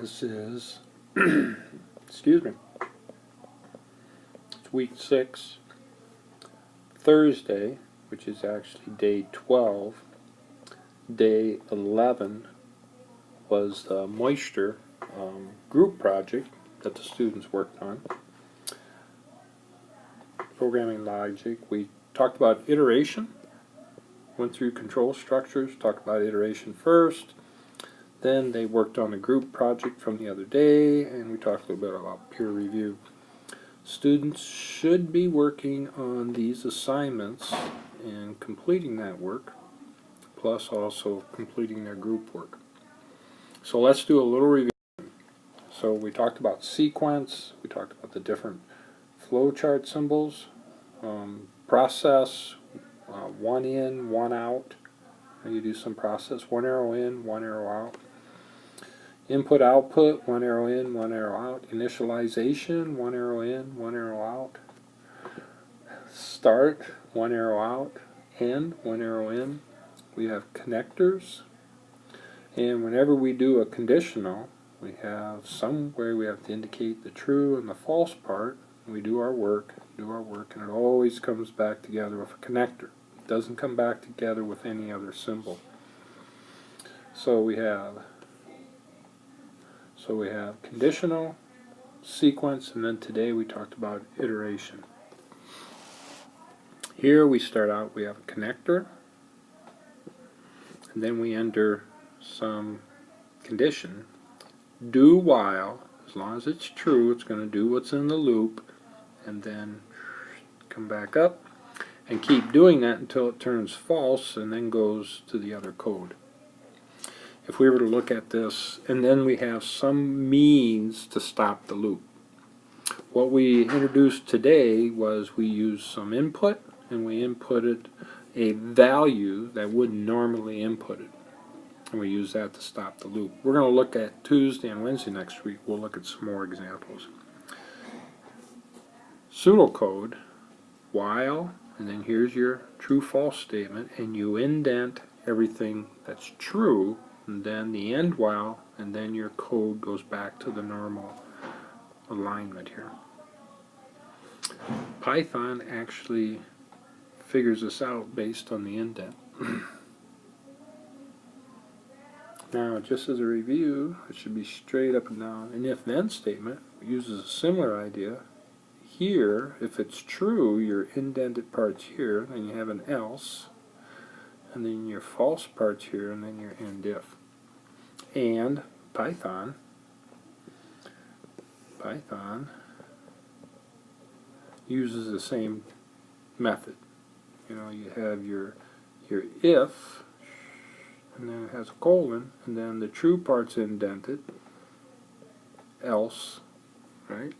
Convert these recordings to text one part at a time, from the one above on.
This is, excuse me, it's week 6, Thursday, which is actually day 12. Day 11 was the moisture group project that the students worked on. Programming logic. We talked about iteration, went through control structures, talked about iteration first. Then they worked on a group project from the other day, and we talked a little bit about peer review. Students should be working on these assignments and completing that work, plus also completing their group work. So let's do a little review. So we talked about sequence, we talked about the different flowchart symbols, process, one in, one out. You do some process, one arrow in, one arrow out. Input output, one arrow in, one arrow out. Initialization, one arrow in, one arrow out. Start, one arrow out. End, one arrow in. We have connectors. And whenever we do a conditional, we have somewhere we have to indicate the true and the false part. We do our work, and it always comes back together with a connector. It doesn't come back together with any other symbol. So we have conditional, sequence, and then today we talked about iteration. Here we start out, we have a connector, and then we enter some condition. Do while, as long as it's true, it's going to do what's in the loop, and then come back up, and keep doing that until it turns false, and then goes to the other code. If we were to look at this, and then we have some means to stop the loop. What we introduced today was we used some input, and we inputted a value that wouldn't normally input it. And we use that to stop the loop. We're going to look at Tuesday and Wednesday next week. We'll look at some more examples. Pseudocode, while, and then here's your true-false statement, and you indent everything that's true, and then the end while, and then your code goes back to the normal alignment here. Python actually figures this out based on the indent. Now, just as a review, it should be straight up and down. An if-then statement uses a similar idea. Here, if it's true, your indented part's here, then you have an else, and then your false part's here, and then your end if. And Python uses the same method. You know, you have your if, and then it has a colon, and then the true part's indented, else, right?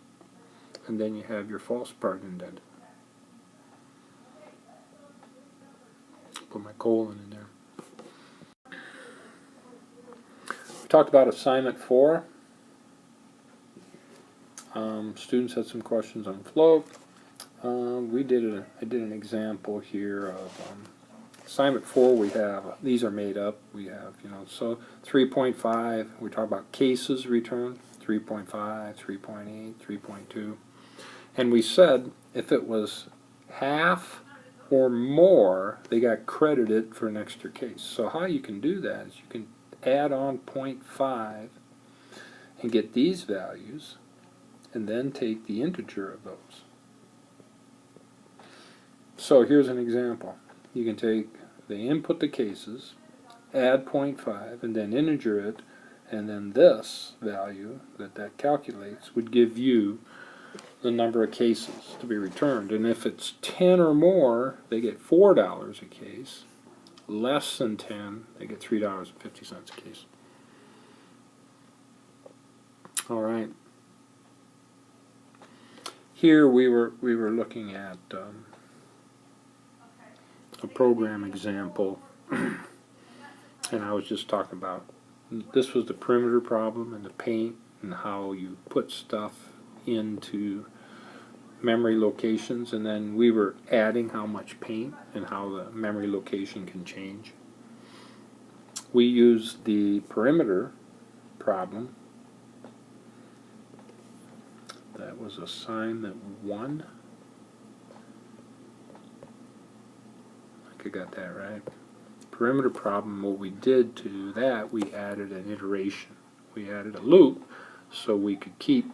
And then you have your false part indented. Put my colon in there. We talked about assignment 4. Students had some questions on float. I did an example here of assignment 4. We have, these are made up. We have, so 3.5, we talk about cases returned, 3.5, 3.8, 3.2. And we said if it was half or more, they got credited for an extra case. So how you can do that is you can add on 0.5 and get these values, and then take the integer of those. So here's an example. You can take the input the cases, add 0.5, and then integer it, and then this value that calculates would give you the number of cases to be returned. And if it's 10 or more, they get $4 a case. Less than 10, they get $3.50 a case. All right. Here we were looking at a program example, and I was just talking about, this was the perimeter problem and the paint and how you put stuff into memory locations, and then we were adding how much paint and how the memory location can change. We used the perimeter problem That was assignment 1. I think I got that right. Perimeter problem, what we did to do that, we added an iteration. We added a loop so we could keep,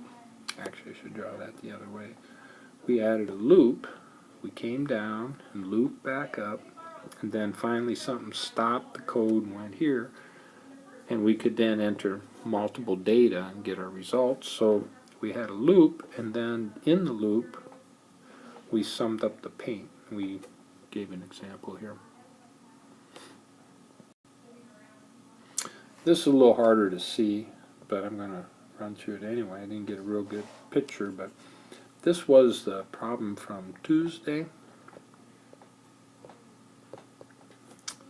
actually I should draw that the other way. We added a loop, we came down and looped back up, and then finally something stopped the code and went here, and we could then enter multiple data and get our results. So we had a loop, and then in the loop we summed up the paint. We gave an example here. This is a little harder to see, but I'm going to run through it anyway. I didn't get a real good picture, but this was the problem from Tuesday.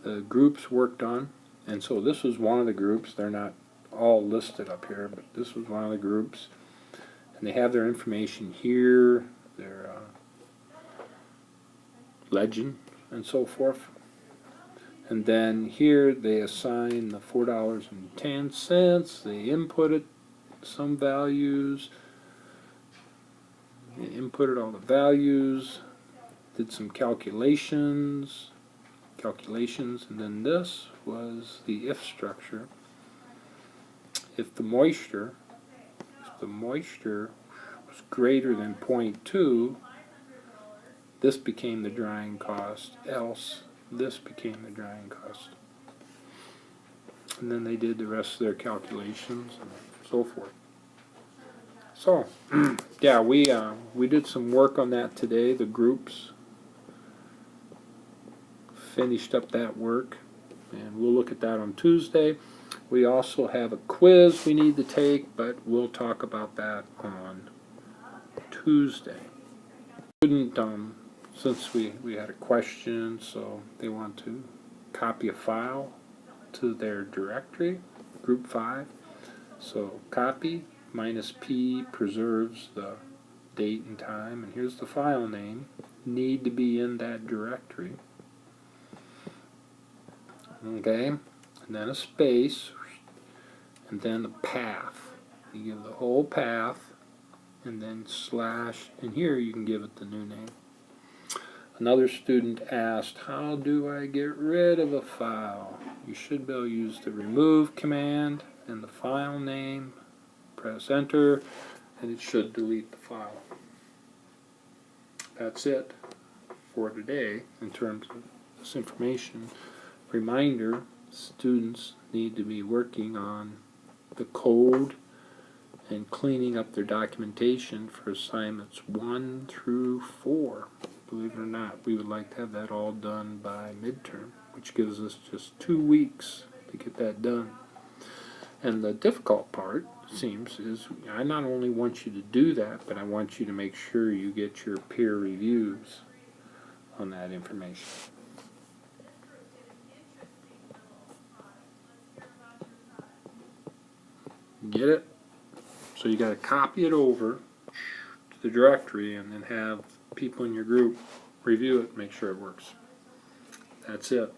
The groups worked on, and so this was one of the groups. They're not all listed up here, but this was one of the groups. And they have their information here, their legend, and so forth. And then here they assign the $4.10. They inputted some values. They inputted all the values, did some calculations, and then this was the if structure. If the moisture was greater than 0.2, this became the drying cost, else this became the drying cost. And then they did the rest of their calculations and so forth. So, yeah, we did some work on that today. The groups finished up that work, and we'll look at that on Tuesday. We also have a quiz we need to take, but we'll talk about that on Tuesday. Since we had a question, so they want to copy a file to their directory, group 5. So copy -P preserves the date and time, and here's the file name. Need to be in that directory. Okay, and then a space, and then the path. You give the whole path, and then slash, and here you can give it the new name. Another student asked, how do I get rid of a file? You should be able to use the remove command and the file name. Press enter, and it should delete the file. That's it for today in terms of this information. Reminder, students need to be working on the code and cleaning up their documentation for assignments 1 through 4. Believe it or not, we would like to have that all done by midterm, which gives us just 2 weeks to get that done. And the difficult part, it seems, is I not only want you to do that, but I want you to make sure you get your peer reviews on that information. Get it? So you got to copy it over to the directory and then have people in your group review it, make sure it works. That's it.